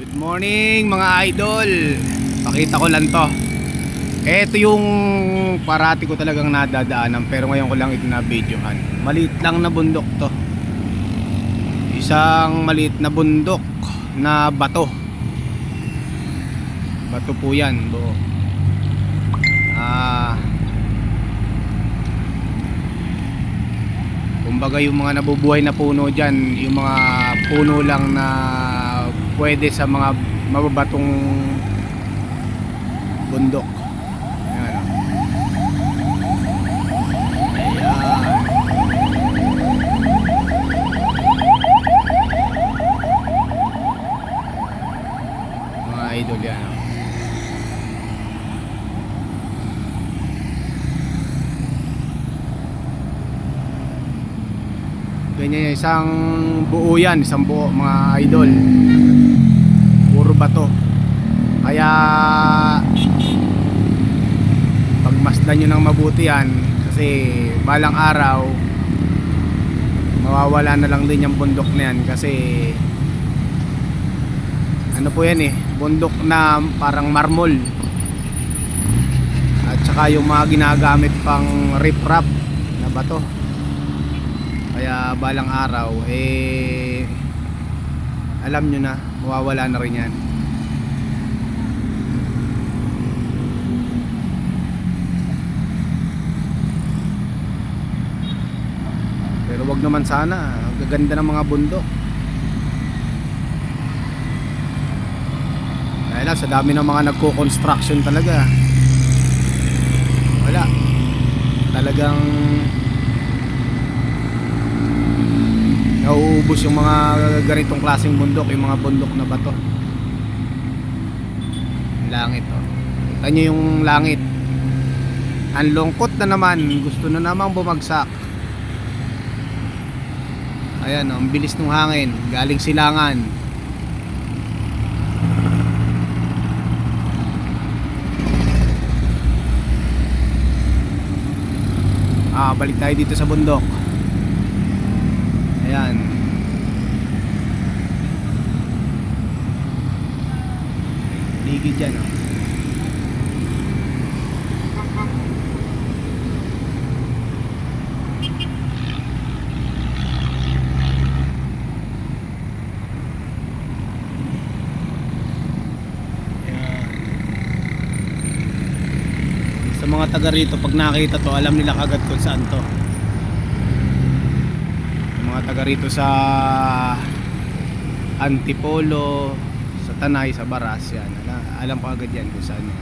Good morning mga idol. Pakita ko lang to. Ito yung parati ko talagang nadadaanan, pero ngayon ko lang ito na-videohan. Maliit lang na bundok to. Isang maliit na bundok na bato. Bato po yan buo. Kumbaga yung mga nabubuhay na puno dyan, yung mga puno lang na pwede sa mga mababatong bundok. Ayan, oh. Ayan. Mga idol yan, oh. Ganyan, isang buo yan, isang buo mga idol. Puro bato. Kaya pagmasdan nyo ng mabuti yan, kasi balang araw mawawala na lang din yung bundok na yan. Kasi ano po yan eh, bundok na parang marmol. At saka yung mga ginagamit pang riprap na bato. Kaya balang araw alam nyo na, mawawala na rin yan. Pero wag naman sana, gaganda ng mga bundok. Dahil lang sa dami ng mga nagko-construction talaga, wala talagang nauubos yung mga ganitong klaseng bundok, yung mga bundok na bato. Langit, oh. Kita nyo yung langit, ang lungkot na naman, gusto na namang bumagsak. Ayan, oh, ang bilis ng hangin galing silangan. Balik tayo dito sa bundok. Ayan. Ligid dyan, oh. Sa mga taga rito, pag nakita to, alam nila kagad kung saan to. Mga taga rito sa Antipolo, sa Tanay, sa Baras, yan. Alam ko agad yan kung saan yan.